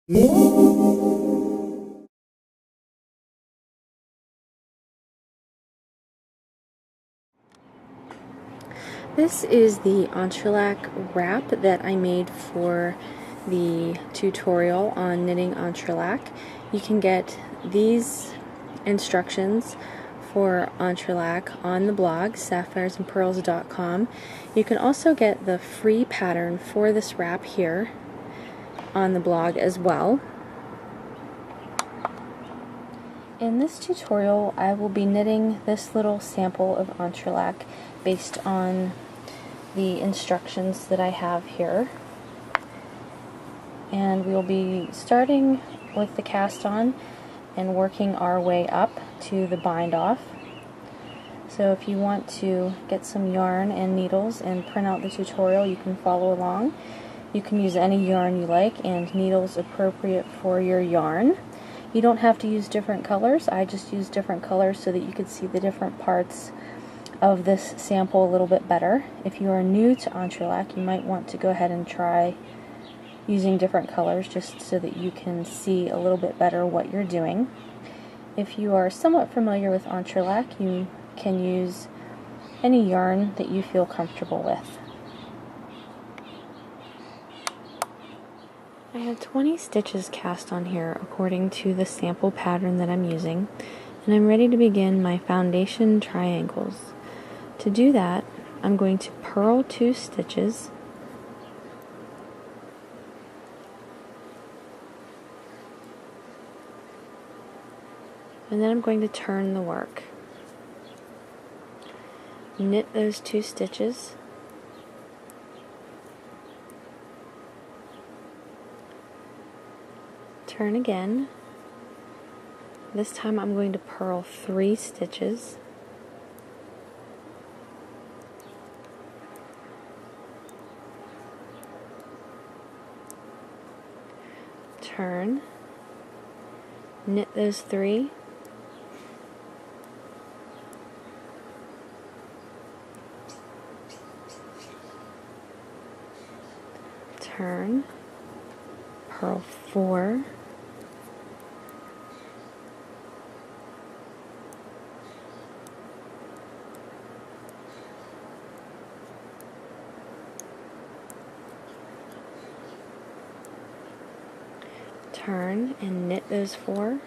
This is the entrelac wrap that I made for the tutorial on knitting entrelac. You can get these instructions for entrelac on the blog, sapphiresandpearls.com. You can also get the free pattern for this wrap here on the blog as well. In this tutorial, I will be knitting this little sample of entrelac based on the instructions that I have here. And we'll be starting with the cast on and working our way up to the bind off. So if you want to get some yarn and needles and print out the tutorial, you can follow along. You can use any yarn you like and needles appropriate for your yarn. You don't have to use different colors. I just use different colors so that you can see the different parts of this sample a little bit better. If you are new to entrelac, you might want to go ahead and try using different colors just so that you can see a little bit better what you're doing. If you are somewhat familiar with entrelac, you can use any yarn that you feel comfortable with. I have 20 stitches cast on here according to the sample pattern that I'm using, and I'm ready to begin my foundation triangles. To do that, I'm going to purl 2 stitches, and then I'm going to turn the work. Knit those 2 stitches, turn again. This time I'm going to purl 3 stitches, turn, knit those 3, turn, purl 4, turn and knit those 4,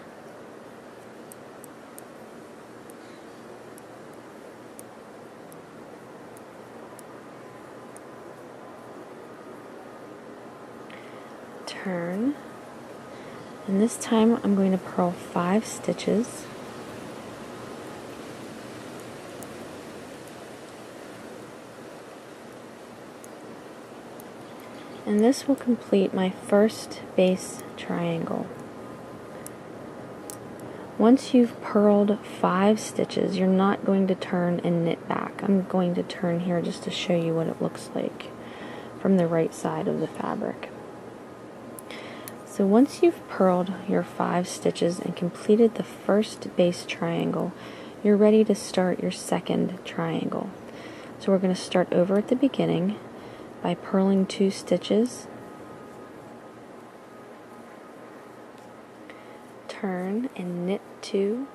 turn, and this time I'm going to purl 5 stitches, and this will complete my first base triangle. Once you've purled 5 stitches, you're not going to turn and knit back. I'm going to turn here just to show you what it looks like from the right side of the fabric. So once you've purled your 5 stitches and completed the first base triangle, you're ready to start your second triangle. So we're going to start over at the beginning by purling 2 stitches, turn and knit 2,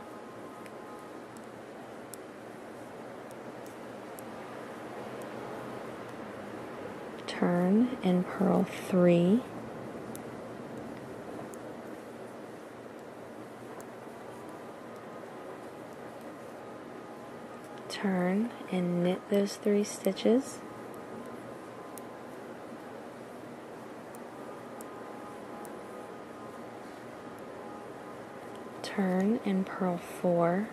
turn and purl 3, turn and knit those 3 stitches, turn and purl 4,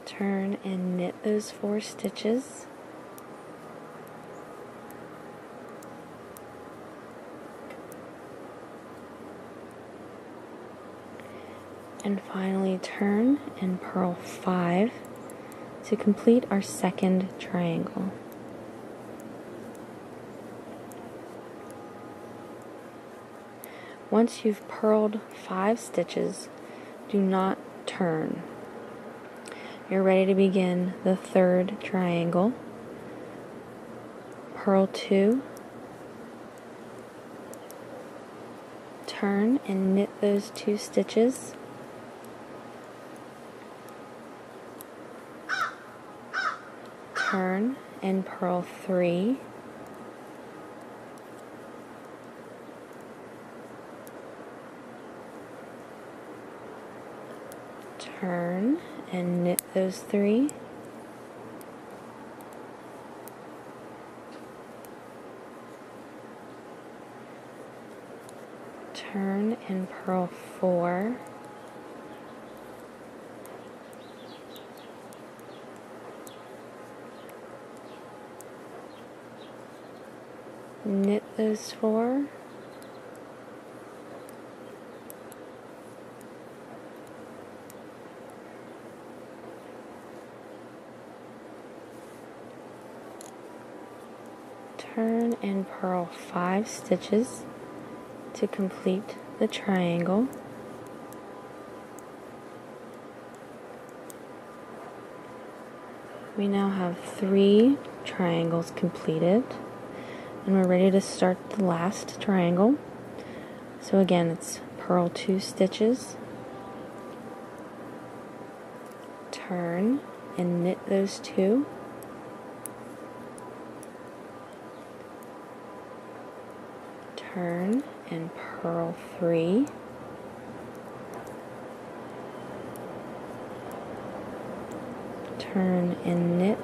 turn and knit those 4 stitches, and finally turn and purl 5 to complete our second triangle. Once you've purled 5 stitches, do not turn. you're ready to begin the third triangle. Purl 2, turn and knit those 2 stitches, turn and purl 3, turn and knit those 3, turn and purl 4, knit those 4, turn and purl 5 stitches to complete the triangle. We now have 3 triangles completed, and we're ready to start the last triangle. So again, it's purl 2 stitches, turn and knit those 2, turn and purl 3, turn and knit,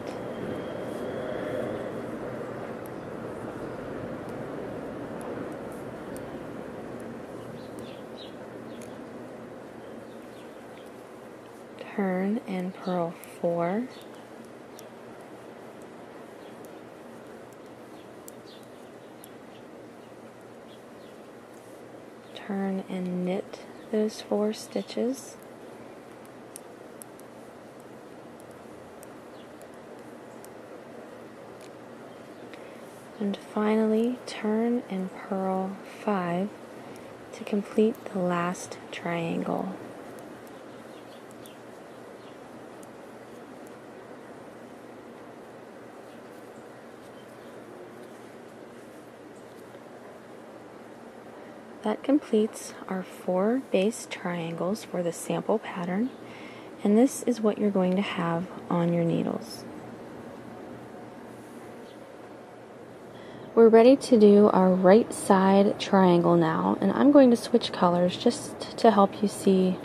turn and purl 4, turn and knit those 4 stitches, and finally turn and purl 5 to complete the last triangle. That completes our 4 base triangles for the sample pattern, and this is what you're going to have on your needles. We're ready to do our right side triangle now, and I'm going to switch colors just to help you see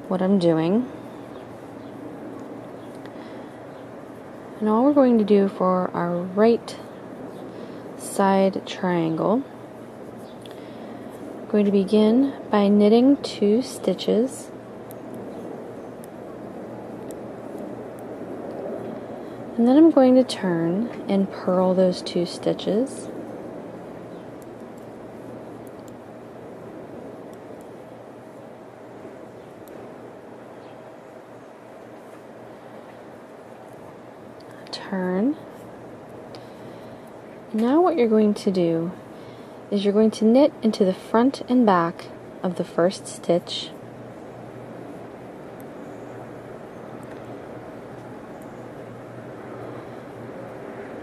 what I'm doing. And all we're going to do for our right side triangle, I'm going to begin by knitting 2 stitches, and then I'm going to turn and purl those 2 stitches, turn. Now what you're going to do is you're going to knit into the front and back of the first stitch,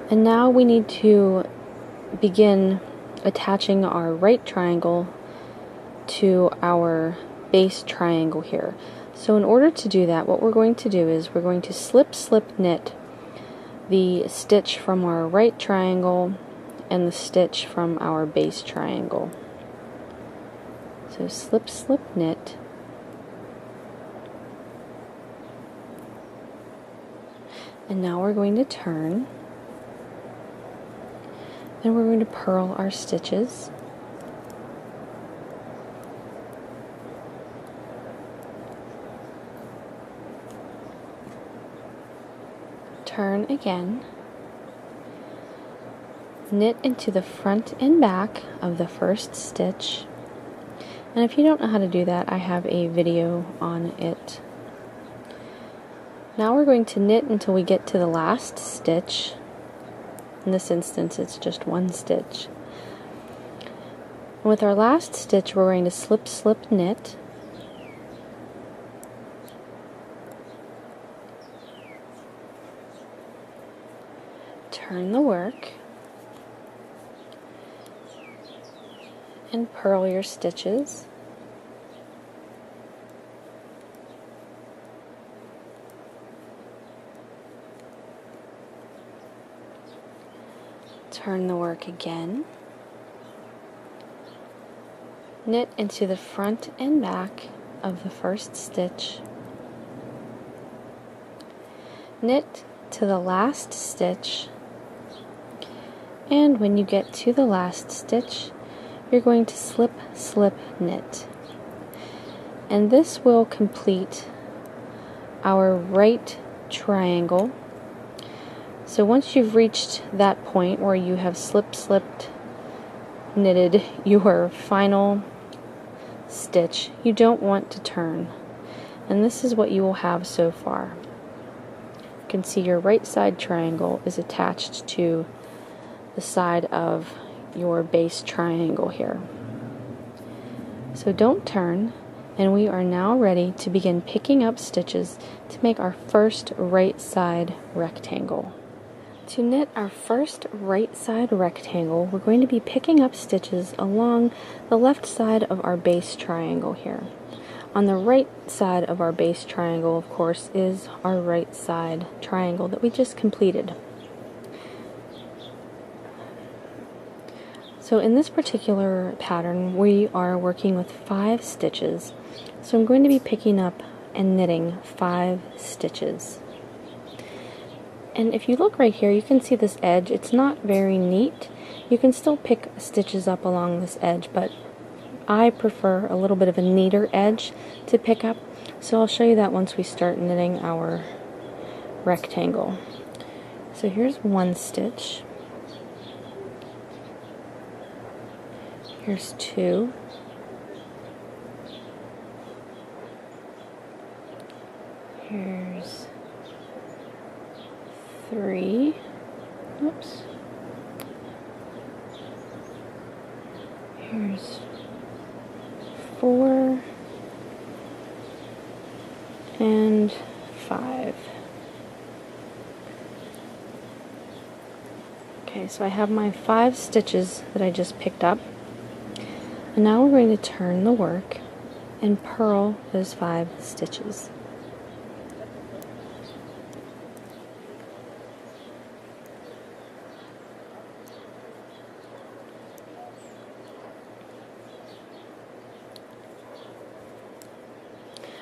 and now we need to begin attaching our right triangle to our base triangle here. So in order to do that, what we're going to do is we're going to slip knit the stitch from our right triangle and the stitch from our base triangle. So slip knit, and now we're going to turn, then we're going to purl our stitches, turn again, knit into the front and back of the first stitch, and if you don't know how to do that, I have a video on it. Now we're going to knit until we get to the last stitch. In this instance, it's just 1 stitch. And with our last stitch, we're going to slip knit, turn the work and purl your stitches. Turn the work again. Knit into the front and back of the first stitch. Knit to the last stitch, and when you get to the last stitch, you're going to slip, slip, knit. And this will complete our right triangle. So once you've reached that point where you have slip, slipped, knitted your final stitch, you don't want to turn. And this is what you will have so far. You can see your right side triangle is attached to the side of your base triangle here. So don't turn, and we are now ready to begin picking up stitches to make our first right side rectangle. To knit our first right side rectangle, we're going to be picking up stitches along the left side of our base triangle here. On the right side of our base triangle, of course, is our right side triangle that we just completed. So in this particular pattern, we are working with 5 stitches. So I'm going to be picking up and knitting 5 stitches. And if you look right here, you can see this edge. It's not very neat. You can still pick stitches up along this edge, but I prefer a little bit of a neater edge to pick up. So I'll show you that once we start knitting our rectangle. So here's one stitch. Here's 2. Here's 3. Oops. Here's 4 and 5. Okay, so I have my 5 stitches that I just picked up. And now we're going to turn the work and purl those 5 stitches.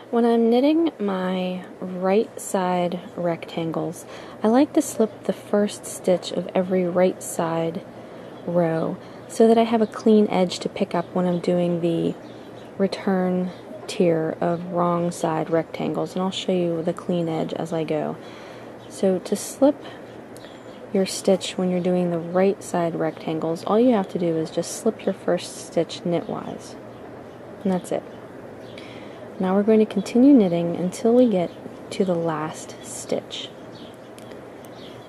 When I'm knitting my right side rectangles, I like to slip the first stitch of every right side row so that I have a clean edge to pick up when I'm doing the return tier of wrong side rectangles, and I'll show you the clean edge as I go. So to slip your stitch when you're doing the right side rectangles, all you have to do is just slip your first stitch knitwise, and that's it. Now we're going to continue knitting until we get to the last stitch.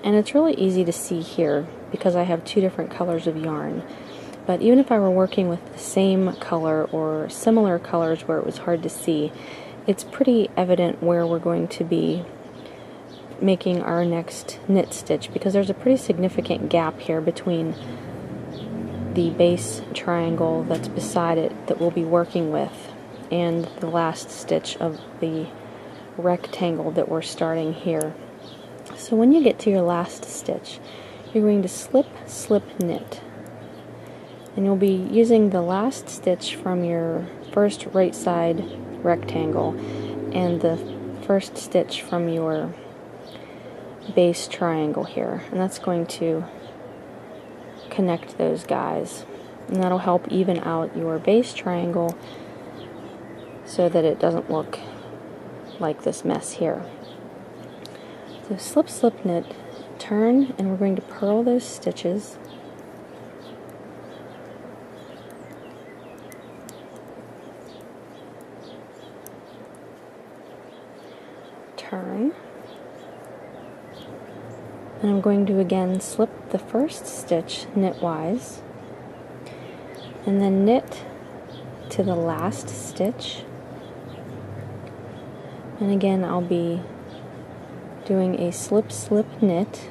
And it's really easy to see here because I have 2 different colors of yarn. But even if I were working with the same color or similar colors where it was hard to see, it's pretty evident where we're going to be making our next knit stitch, because there's a pretty significant gap here between the base triangle that's beside it that we'll be working with and the last stitch of the rectangle that we're starting here. So when you get to your last stitch, you're going to slip, slip, knit. And you'll be using the last stitch from your first right side rectangle and the first stitch from your base triangle here. And that's going to connect those guys. And that'll help even out your base triangle so that it doesn't look like this mess here. So slip, slip, knit, turn, and we're going to purl those stitches. Turn. And I'm going to again slip the first stitch knitwise, and then knit to the last stitch. And again, I'll be doing a slip, slip, knit,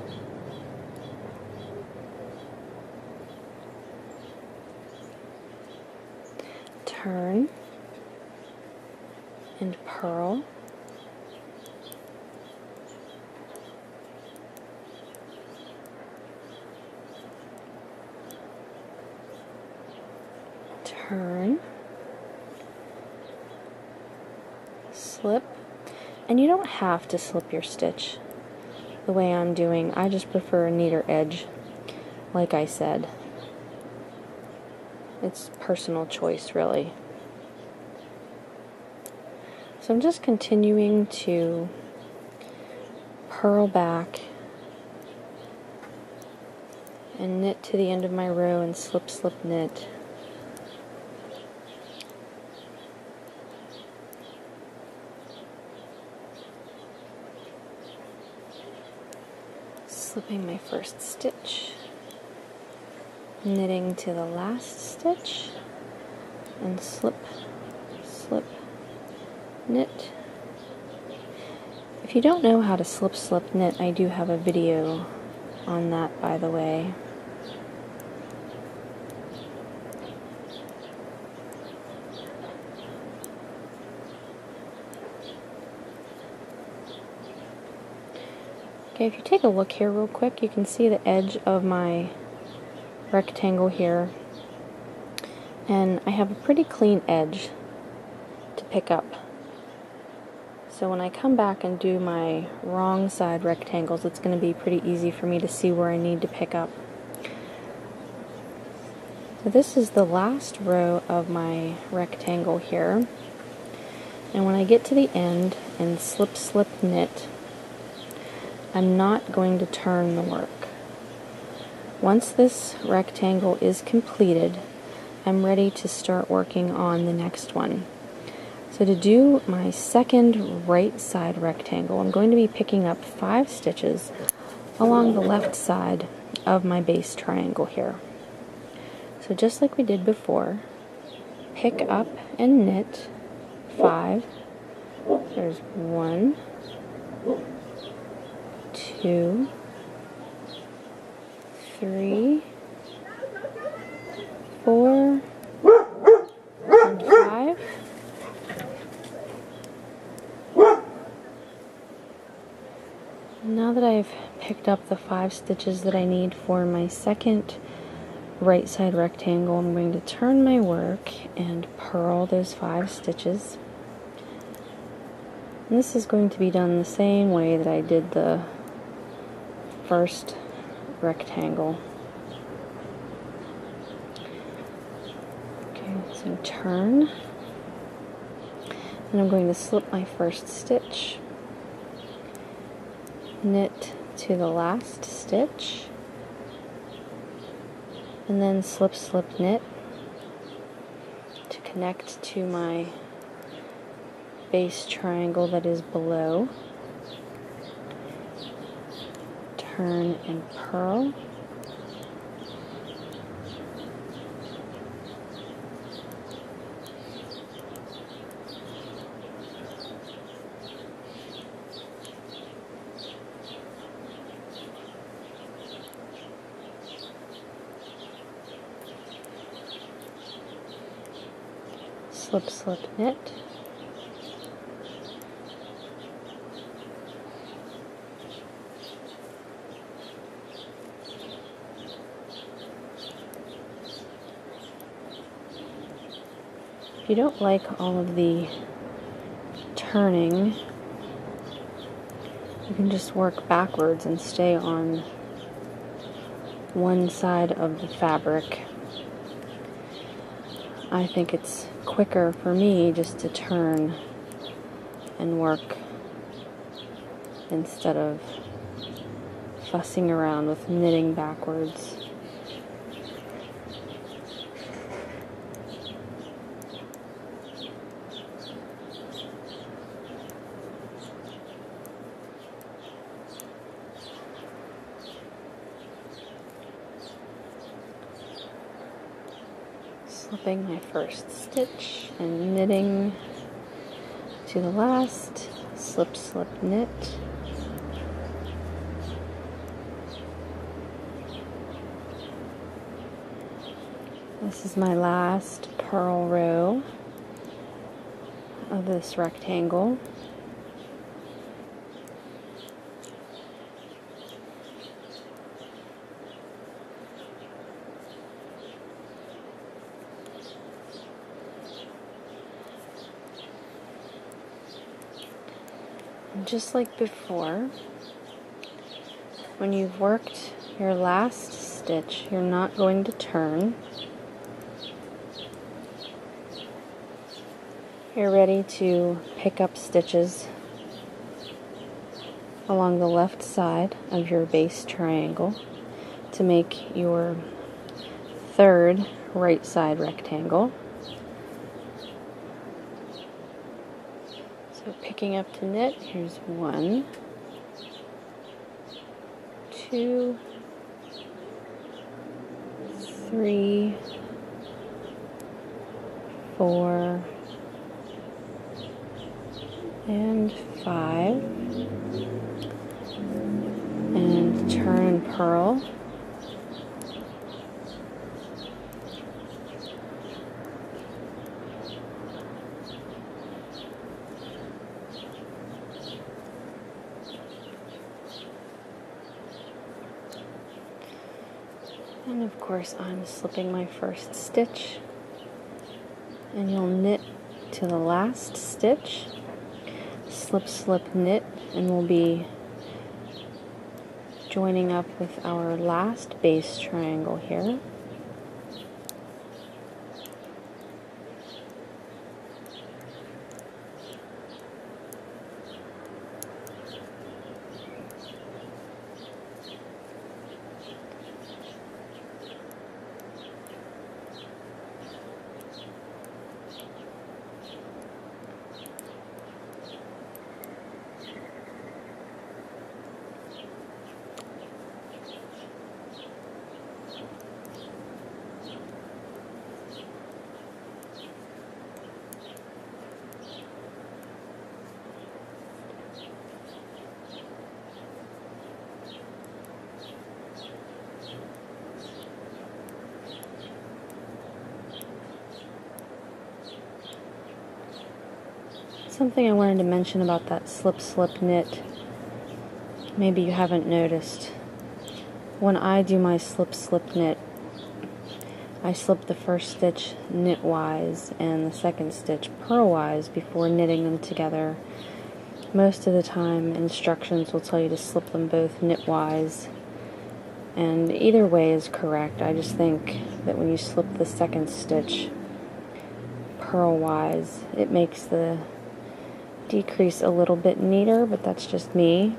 turn and purl, turn, slip, and you don't have to slip your stitch the way I'm doing. I just prefer a neater edge, like I said. It's personal choice, really. So I'm just continuing to purl back and knit to the end of my row and slip, slip, knit. Slipping my first stitch, knitting to the last stitch, and slip, slip, knit. If you don't know how to slip, slip, knit, I do have a video on that, by the way. Okay, if you take a look here real quick, you can see the edge of my rectangle here, and I have a pretty clean edge to pick up. So when I come back and do my wrong side rectangles, it's going to be pretty easy for me to see where I need to pick up. So this is the last row of my rectangle here, and when I get to the end and slip, slip, knit, I'm not going to turn the work. Once this rectangle is completed, I'm ready to start working on the next one. So to do my second right side rectangle, I'm going to be picking up 5 stitches along the left side of my base triangle here. So just like we did before, pick up and knit 5. There's 1, 2, 3, 4, and 5. Now that I've picked up the 5 stitches that I need for my second right side rectangle, I'm going to turn my work and purl those 5 stitches. And this is going to be done the same way that I did the first rectangle. Okay, so turn, and I'm going to slip my first stitch, knit to the last stitch, and then slip, slip, knit to connect to my base triangle that is below. Turn and purl. Slip, slip, knit. If you don't like all of the turning, you can just work backwards and stay on one side of the fabric. I think it's quicker for me just to turn and work instead of fussing around with knitting backwards. Slipping my first stitch and knitting to the last, slip, slip, knit. This is my last purl row of this rectangle. And just like before, when you've worked your last stitch, you're not going to turn. You're ready to pick up stitches along the left side of your base triangle to make your third right side rectangle. So picking up to knit, here's 1, 2, 3, 4, and 5, and turn and purl. And of course I'm slipping my first stitch, and you'll knit to the last stitch, slip, slip, knit, and we'll be joining up with our last base triangle here. Something I wanted to mention about that slip, slip, knit, maybe you haven't noticed. When I do my slip, slip, knit, I slip the first stitch knitwise and the second stitch purlwise before knitting them together. Most of the time instructions will tell you to slip them both knitwise, and either way is correct. I just think that when you slip the second stitch purlwise, it makes the decrease a little bit neater, but that's just me.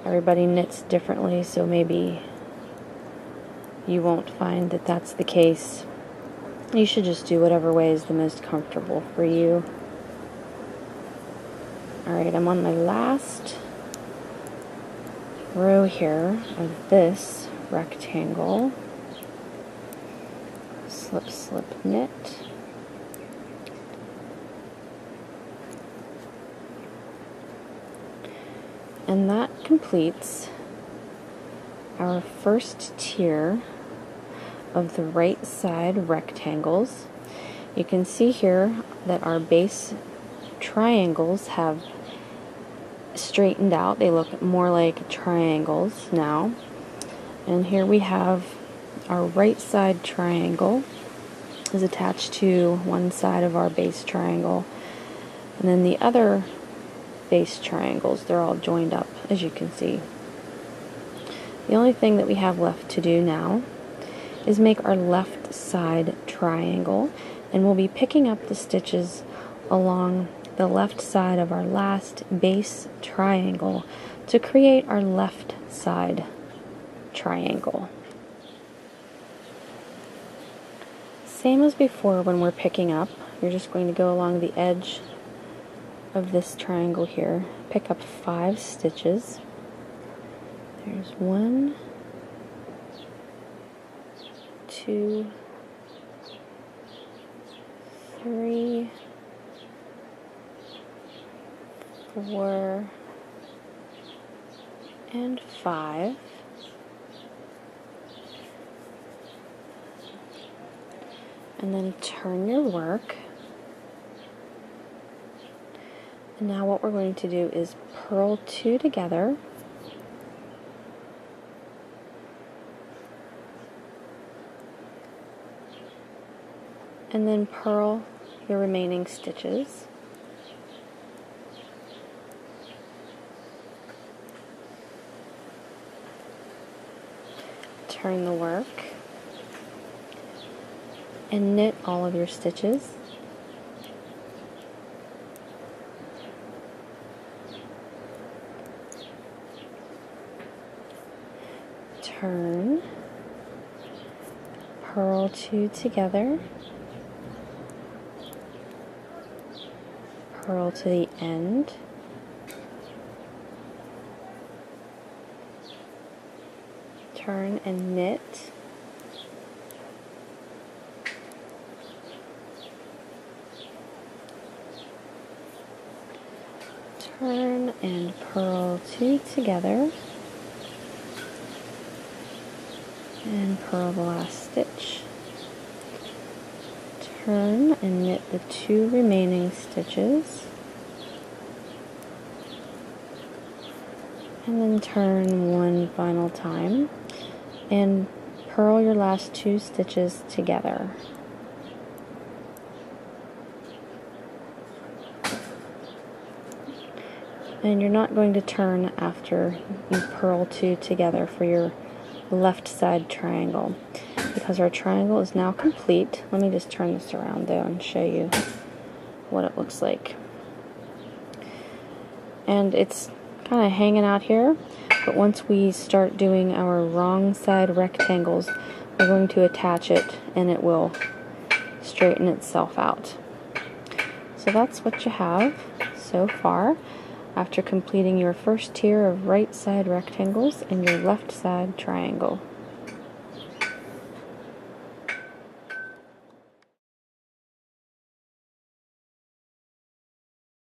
Everybody knits differently, so maybe you won't find that that's the case. You should just do whatever way is the most comfortable for you. Alright, I'm on my last row here of this rectangle. Slip, slip, knit. And that completes our first tier of the right side rectangles. You can see here that our base triangles have straightened out. They look more like triangles now. And here we have our right side triangle is attached to one side of our base triangle. And then the other base triangles, they're all joined up, as you can see. The only thing that we have left to do now is make our left side triangle, and we'll be picking up the stitches along the left side of our last base triangle to create our left side triangle. Same as before when we're picking up, you're just going to go along the edge of this triangle here, pick up 5 stitches. There's 1, 2, 3, 4, and 5. and then turn your work. And now what we're going to do is purl 2 together, and then purl your remaining stitches. Turn the work and knit all of your stitches. Turn, purl 2 together, purl to the end, turn and knit, turn and purl 2 together, and purl the last stitch. Turn and knit the 2 remaining stitches, and then turn 1 final time and purl your last 2 stitches together. And you're not going to turn after you purl 2 together for your left side triangle, because our triangle is now complete. Let me just turn this around though and show you what it looks like. And it's kind of hanging out here, but once we start doing our wrong side rectangles, we're going to attach it and it will straighten itself out. So that's what you have so far after completing your first tier of right side rectangles and your left side triangle.